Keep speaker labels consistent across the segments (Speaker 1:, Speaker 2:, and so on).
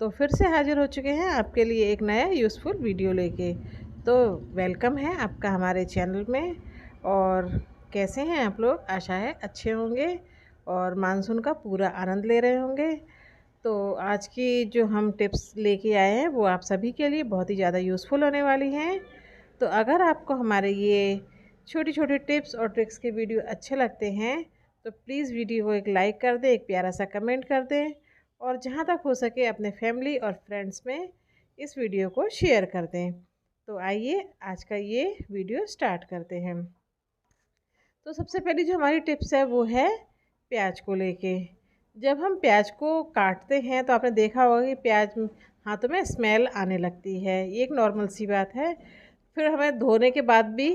Speaker 1: तो फिर से हाजिर हो चुके हैं आपके लिए एक नया यूज़फुल वीडियो लेके। तो वेलकम है आपका हमारे चैनल में। और कैसे हैं आप लोग? आशा है अच्छे होंगे और मानसून का पूरा आनंद ले रहे होंगे। तो आज की जो हम टिप्स लेके आए हैं वो आप सभी के लिए बहुत ही ज़्यादा यूज़फुल होने वाली हैं। तो अगर आपको हमारे ये छोटी छोटी टिप्स और ट्रिक्स के वीडियो अच्छे लगते हैं तो प्लीज़ वीडियो को एक लाइक कर दें, एक प्यारा सा कमेंट कर दें और जहाँ तक हो सके अपने फैमिली और फ्रेंड्स में इस वीडियो को शेयर कर दें। तो आइए आज का ये वीडियो स्टार्ट करते हैं। तो सबसे पहली जो हमारी टिप्स है वो है प्याज को लेके। जब हम प्याज को काटते हैं तो आपने देखा होगा कि प्याज हाथों में स्मेल आने लगती है। ये एक नॉर्मल सी बात है। फिर हमें धोने के बाद भी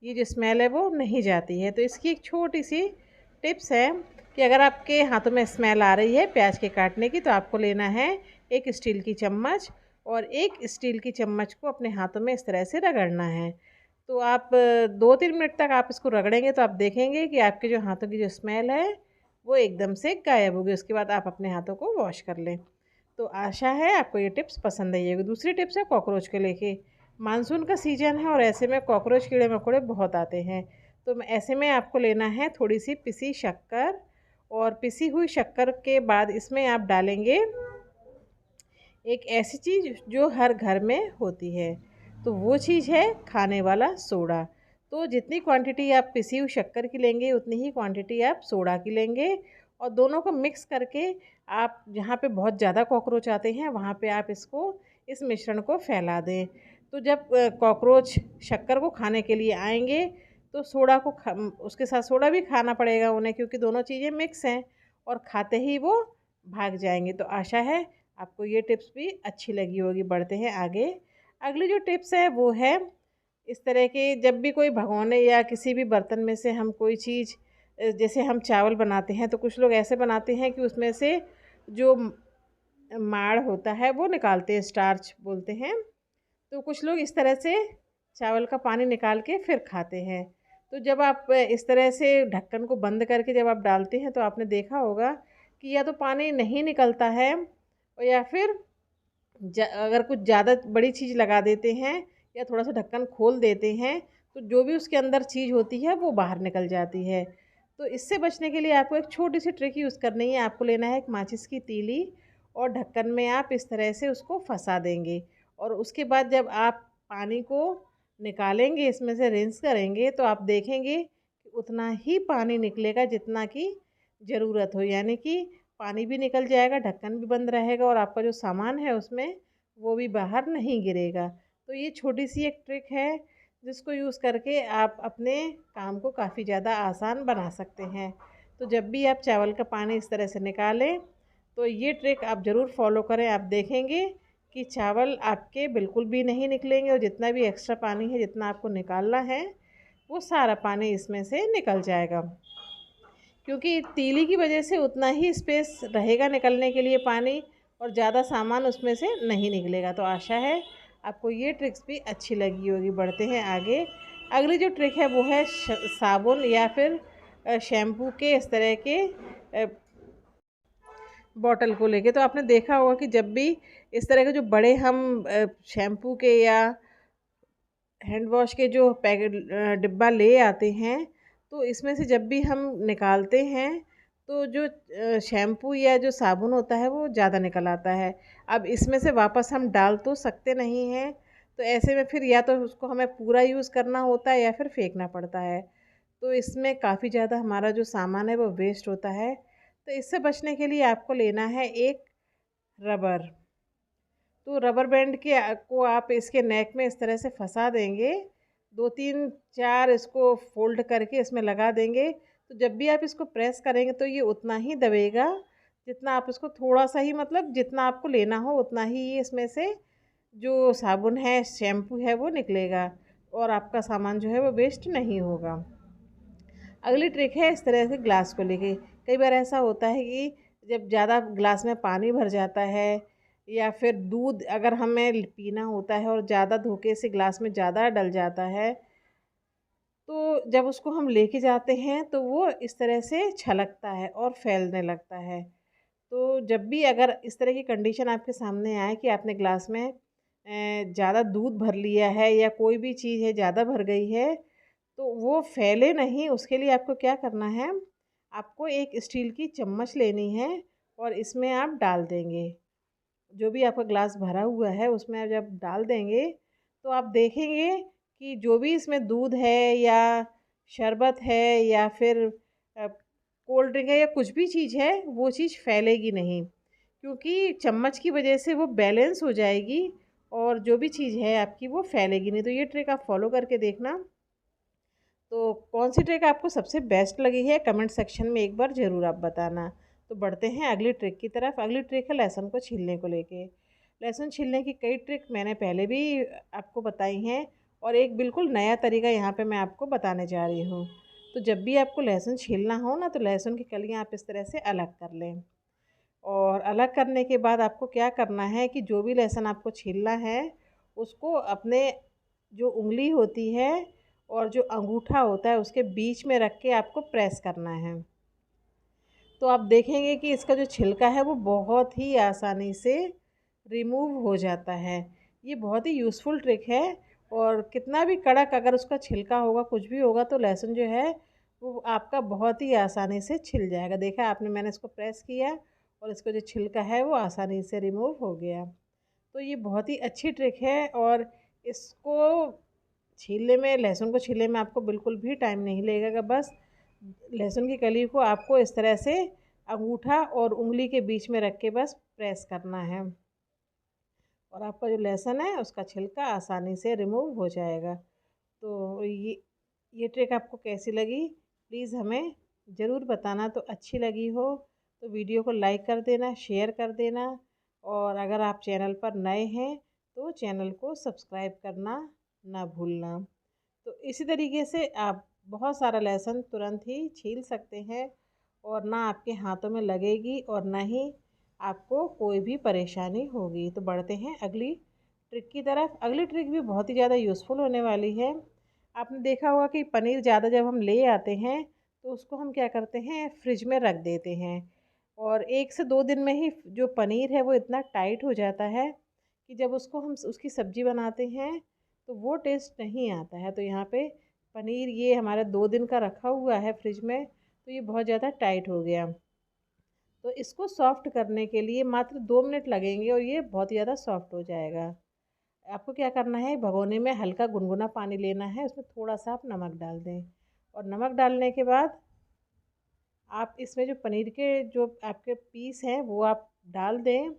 Speaker 1: ये जो स्मेल है वो नहीं जाती है। तो इसकी एक छोटी सी टिप्स है कि अगर आपके हाथों में स्मेल आ रही है प्याज के काटने की तो आपको लेना है एक स्टील की चम्मच और एक स्टील की चम्मच को अपने हाथों में इस तरह से रगड़ना है। तो आप 2-3 मिनट तक आप इसको रगड़ेंगे तो आप देखेंगे कि आपके जो हाथों की जो स्मेल है वो एकदम से गायब होगी। उसके बाद आप अपने हाथों को वॉश कर लें। तो आशा है आपको ये टिप्स पसंद आई होगी। दूसरी टिप्स है कॉकरोच को लेके। मानसून का सीजन है और ऐसे में कॉकरोच कीड़े मकोड़े बहुत आते हैं। तो ऐसे में आपको लेना है थोड़ी सी पिसी शक्कर और पिसी हुई शक्कर के बाद इसमें आप डालेंगे एक ऐसी चीज़ जो हर घर में होती है। तो वो चीज़ है खाने वाला सोडा। तो जितनी क्वांटिटी आप पिसी हुई शक्कर की लेंगे उतनी ही क्वांटिटी आप सोडा की लेंगे और दोनों को मिक्स करके आप जहाँ पे बहुत ज़्यादा कॉकरोच आते हैं वहाँ पे आप इसको इस मिश्रण को फैला दें। तो जब कॉकरोच शक्कर को खाने के लिए आएंगे तो सोडा को उसके साथ सोडा भी खाना पड़ेगा उन्हें, क्योंकि दोनों चीज़ें मिक्स हैं और खाते ही वो भाग जाएंगे। तो आशा है आपको ये टिप्स भी अच्छी लगी होगी। बढ़ते हैं आगे। अगली जो टिप्स है वो है इस तरह के जब भी कोई भगोने या किसी भी बर्तन में से हम कोई चीज़ जैसे हम चावल बनाते हैं तो कुछ लोग ऐसे बनाते हैं कि उसमें से जो माड़ होता है वो निकालते हैं, स्टार्च बोलते हैं। तो कुछ लोग इस तरह से चावल का पानी निकाल के फिर खाते हैं। तो जब आप इस तरह से ढक्कन को बंद करके जब आप डालते हैं तो आपने देखा होगा कि या तो पानी नहीं निकलता है और या फिर अगर कुछ ज़्यादा बड़ी चीज़ लगा देते हैं या थोड़ा सा ढक्कन खोल देते हैं तो जो भी उसके अंदर चीज़ होती है वो बाहर निकल जाती है। तो इससे बचने के लिए आपको एक छोटी सी ट्रिक यूज़ करनी है। आपको लेना है एक माचिस की तीली और ढक्कन में आप इस तरह से उसको फंसा देंगे और उसके बाद जब आप पानी को निकालेंगे, इसमें से रिंस करेंगे तो आप देखेंगे कि उतना ही पानी निकलेगा जितना की ज़रूरत हो। यानी कि पानी भी निकल जाएगा, ढक्कन भी बंद रहेगा और आपका जो सामान है उसमें वो भी बाहर नहीं गिरेगा। तो ये छोटी सी एक ट्रिक है जिसको यूज़ करके आप अपने काम को काफ़ी ज़्यादा आसान बना सकते हैं। तो जब भी आप चावल का पानी इस तरह से निकालें तो ये ट्रिक आप ज़रूर फॉलो करें। आप देखेंगे कि चावल आपके बिल्कुल भी नहीं निकलेंगे और जितना भी एक्स्ट्रा पानी है जितना आपको निकालना है वो सारा पानी इसमें से निकल जाएगा, क्योंकि तीली की वजह से उतना ही स्पेस रहेगा निकलने के लिए पानी और ज़्यादा सामान उसमें से नहीं निकलेगा। तो आशा है आपको ये ट्रिक्स भी अच्छी लगी होगी। बढ़ते हैं आगे। अगली जो ट्रिक है वो है साबुन या फिर शैम्पू के इस तरह के बॉटल को लेके। तो आपने देखा होगा कि जब भी इस तरह के जो बड़े हम शैम्पू के या हैंड वॉश के जो पैकेट डिब्बा ले आते हैं तो इसमें से जब भी हम निकालते हैं तो जो शैम्पू या जो साबुन होता है वो ज़्यादा निकल आता है। अब इसमें से वापस हम डाल तो सकते नहीं हैं, तो ऐसे में फिर या तो उसको हमें पूरा यूज़ करना होता है या फिर फेंकना पड़ता है। तो इसमें काफ़ी ज़्यादा हमारा जो सामान है वो वेस्ट होता है। तो इससे बचने के लिए आपको लेना है एक रबर। तो रबर बैंड के को आप इसके नेक में इस तरह से फंसा देंगे, 2-3-4 इसको फोल्ड करके इसमें लगा देंगे। तो जब भी आप इसको प्रेस करेंगे तो ये उतना ही दबेगा जितना आप इसको थोड़ा सा ही, मतलब जितना आपको लेना हो उतना ही इसमें से जो साबुन है शैम्पू है वो निकलेगा और आपका सामान जो है वो वेस्ट नहीं होगा। अगली ट्रिक है इस तरह से ग्लास को लेके। कई बार ऐसा होता है कि जब ज़्यादा ग्लास में पानी भर जाता है या फिर दूध अगर हमें पीना होता है और ज़्यादा धोखे से ग्लास में ज़्यादा डल जाता है तो जब उसको हम लेके जाते हैं तो वो इस तरह से छलकता है और फैलने लगता है। तो जब भी अगर इस तरह की कंडीशन आपके सामने आए कि आपने ग्लास में ज़्यादा दूध भर लिया है या कोई भी चीज़ है ज़्यादा भर गई है, तो वो फैले नहीं, उसके लिए आपको क्या करना है, आपको एक स्टील की चम्मच लेनी है और इसमें आप डाल देंगे। जो भी आपका ग्लास भरा हुआ है उसमें आप जब डाल देंगे तो आप देखेंगे कि जो भी इसमें दूध है या शरबत है या फिर कोल्ड ड्रिंक है या कुछ भी चीज़ है, वो चीज़ फैलेगी नहीं, क्योंकि चम्मच की वजह से वो बैलेंस हो जाएगी और जो भी चीज़ है आपकी वो फैलेगी नहीं। तो ये ट्रिक आप फॉलो करके देखना। तो कौन सी ट्रिक आपको सबसे बेस्ट लगी है कमेंट सेक्शन में एक बार ज़रूर आप बताना। तो बढ़ते हैं अगली ट्रिक की तरफ। अगली ट्रिक है लहसुन को छीलने को लेके। लहसुन छीलने की कई ट्रिक मैंने पहले भी आपको बताई हैं और एक बिल्कुल नया तरीका यहाँ पे मैं आपको बताने जा रही हूँ। तो जब भी आपको लहसुन छीलना हो ना, तो लहसुन की कलियाँ आप इस तरह से अलग कर लें। और अलग करने के बाद आपको क्या करना है कि जो भी लहसुन आपको छीलना है उसको अपने जो उंगली होती है और जो अंगूठा होता है उसके बीच में रख के आपको प्रेस करना है। तो आप देखेंगे कि इसका जो छिलका है वो बहुत ही आसानी से रिमूव हो जाता है। ये बहुत ही यूज़फुल ट्रिक है और कितना भी कड़क अगर उसका छिलका होगा, कुछ भी होगा, तो लहसुन जो है वो आपका बहुत ही आसानी से छिल जाएगा। देखा आपने, मैंने इसको प्रेस किया और इसका जो छिलका है वो आसानी से रिमूव हो गया। तो ये बहुत ही अच्छी ट्रिक है और इसको छीलने में, लहसुन को छीलने में आपको बिल्कुल भी टाइम नहीं लगेगा। बस लहसुन की कली को आपको इस तरह से अंगूठा और उंगली के बीच में रख के बस प्रेस करना है और आपका जो लहसुन है उसका छिलका आसानी से रिमूव हो जाएगा। तो ये ट्रिक आपको कैसी लगी प्लीज़ हमें ज़रूर बताना। तो अच्छी लगी हो तो वीडियो को लाइक कर देना, शेयर कर देना और अगर आप चैनल पर नए हैं तो चैनल को सब्सक्राइब करना ना भूलना। तो इसी तरीके से आप बहुत सारा लहसुन तुरंत ही छील सकते हैं और ना आपके हाथों में लगेगी और ना ही आपको कोई भी परेशानी होगी। तो बढ़ते हैं अगली ट्रिक की तरफ। अगली ट्रिक भी बहुत ही ज़्यादा यूज़फुल होने वाली है। आपने देखा होगा कि पनीर ज़्यादा जब हम ले आते हैं तो उसको हम क्या करते हैं, फ्रिज में रख देते हैं और 1 से 2 दिन में ही जो पनीर है वो इतना टाइट हो जाता है कि जब उसको हम उसकी सब्ज़ी बनाते हैं तो वो टेस्ट नहीं आता है। तो यहाँ पे पनीर ये हमारा 2 दिन का रखा हुआ है फ्रिज में, तो ये बहुत ज़्यादा टाइट हो गया। तो इसको सॉफ्ट करने के लिए मात्र 2 मिनट लगेंगे और ये बहुत ज़्यादा सॉफ्ट हो जाएगा। आपको क्या करना है, भगोने में हल्का गुनगुना पानी लेना है, उसमें थोड़ा सा आप नमक डाल दें और नमक डालने के बाद आप इसमें जो पनीर के जो आपके पीस हैं वो आप डाल दें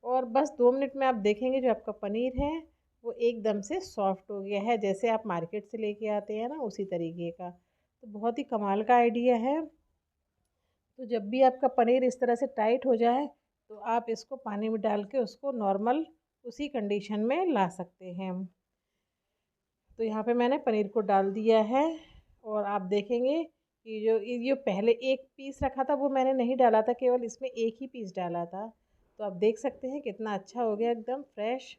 Speaker 1: और बस 2 मिनट में आप देखेंगे जो आपका पनीर है वो एकदम से सॉफ्ट हो गया है, जैसे आप मार्केट से लेके आते हैं ना उसी तरीके का। तो बहुत ही कमाल का आइडिया है। तो जब भी आपका पनीर इस तरह से टाइट हो जाए तो आप इसको पानी में डाल के उसको नॉर्मल उसी कंडीशन में ला सकते हैं। तो यहाँ पे मैंने पनीर को डाल दिया है और आप देखेंगे कि जो पहले एक पीस रखा था वो मैंने नहीं डाला था, केवल इसमें एक ही पीस डाला था। तो आप देख सकते हैं कितना अच्छा हो गया, एकदम फ्रेश।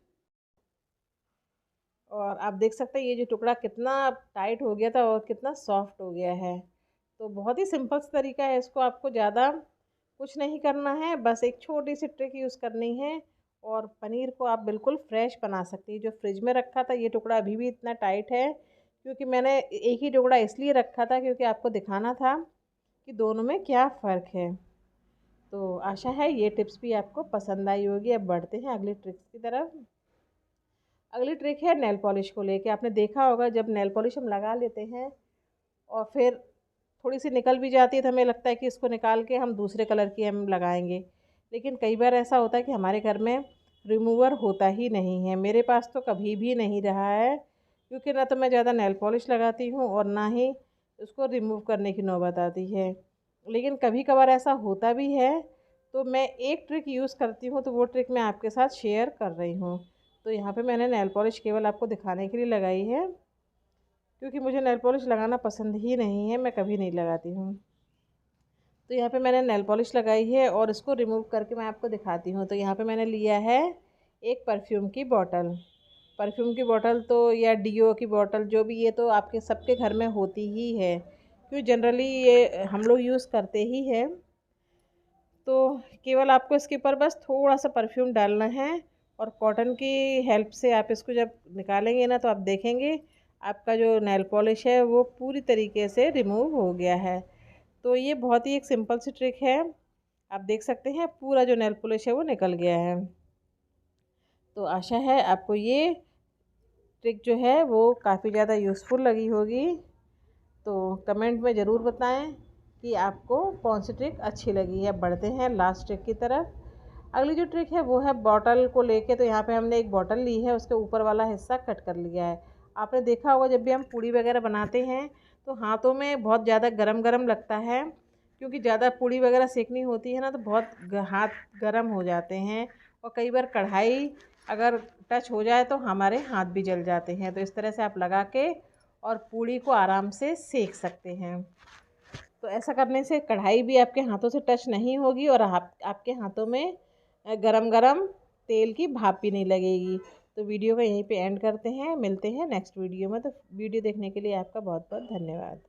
Speaker 1: और आप देख सकते हैं ये जो टुकड़ा कितना टाइट हो गया था और कितना सॉफ्ट हो गया है। तो बहुत ही सिंपल सा तरीका है, इसको आपको ज़्यादा कुछ नहीं करना है, बस एक छोटी सी ट्रिक यूज़ करनी है और पनीर को आप बिल्कुल फ्रेश बना सकती हैं। जो फ्रिज में रखा था ये टुकड़ा अभी भी इतना टाइट है क्योंकि मैंने एक ही टुकड़ा इसलिए रखा था क्योंकि आपको दिखाना था कि दोनों में क्या फ़र्क है। तो आशा है ये टिप्स भी आपको पसंद आई होगी। अब बढ़ते हैं अगली ट्रिक्स की तरफ। अगली ट्रिक है नेल पॉलिश को लेके। आपने देखा होगा जब नेल पॉलिश हम लगा लेते हैं और फिर थोड़ी सी निकल भी जाती है तो हमें लगता है कि इसको निकाल के हम दूसरे कलर की हम लगाएंगे, लेकिन कई बार ऐसा होता है कि हमारे घर में रिमूवर होता ही नहीं है। मेरे पास तो कभी भी नहीं रहा है क्योंकि ना तो मैं ज़्यादा नेल पॉलिश लगाती हूँ और ना ही उसको रिमूव करने की नौबत आती है। लेकिन कभी कभार ऐसा होता भी है तो मैं एक ट्रिक यूज़ करती हूँ, तो वो ट्रिक मैं आपके साथ शेयर कर रही हूँ। तो यहाँ पे मैंने नेल पॉलिश केवल आपको दिखाने के लिए लगाई है क्योंकि मुझे नेल पॉलिश लगाना पसंद ही नहीं है, मैं कभी नहीं लगाती हूँ। तो यहाँ पे मैंने नेल पॉलिश लगाई है और इसको रिमूव करके मैं आपको दिखाती हूँ। तो यहाँ पे मैंने लिया है एक परफ्यूम की बॉटल। परफ्यूम की बॉटल तो या डीओ की बॉटल, जो भी, ये तो आपके सबके घर में होती ही है क्योंकि जनरली ये हम लोग यूज़ करते ही हैं। तो केवल आपको इसके ऊपर बस थोड़ा सा परफ्यूम डालना है और कॉटन की हेल्प से आप इसको जब निकालेंगे ना तो आप देखेंगे आपका जो नेल पॉलिश है वो पूरी तरीके से रिमूव हो गया है। तो ये बहुत ही एक सिंपल सी ट्रिक है, आप देख सकते हैं पूरा जो नेल पॉलिश है वो निकल गया है। तो आशा है आपको ये ट्रिक जो है वो काफ़ी ज़्यादा यूज़फुल लगी होगी। तो कमेंट में ज़रूर बताएं कि आपको कौन सी ट्रिक अच्छी लगी है। बढ़ते हैं लास्ट ट्रिक की तरफ। अगली जो ट्रिक है वो है बॉटल को लेके। तो यहाँ पे हमने एक बॉटल ली है, उसके ऊपर वाला हिस्सा कट कर लिया है। आपने देखा होगा जब भी हम पूड़ी वगैरह बनाते हैं तो हाथों में बहुत ज़्यादा गरम गरम लगता है, क्योंकि ज़्यादा पूड़ी वगैरह सेकनी होती है ना तो बहुत हाथ गरम हो जाते हैं। और कई बार कढ़ाई अगर टच हो जाए तो हमारे हाथ भी जल जाते हैं। तो इस तरह से आप लगा के और पूड़ी को आराम से सेक सकते हैं। तो ऐसा करने से कढ़ाई भी आपके हाथों से टच नहीं होगी और आपके हाथों में गरम गरम तेल की भाप भी नहीं लगेगी। तो वीडियो को यहीं पे एंड करते हैं, मिलते हैं नेक्स्ट वीडियो में। तो वीडियो देखने के लिए आपका बहुत बहुत धन्यवाद।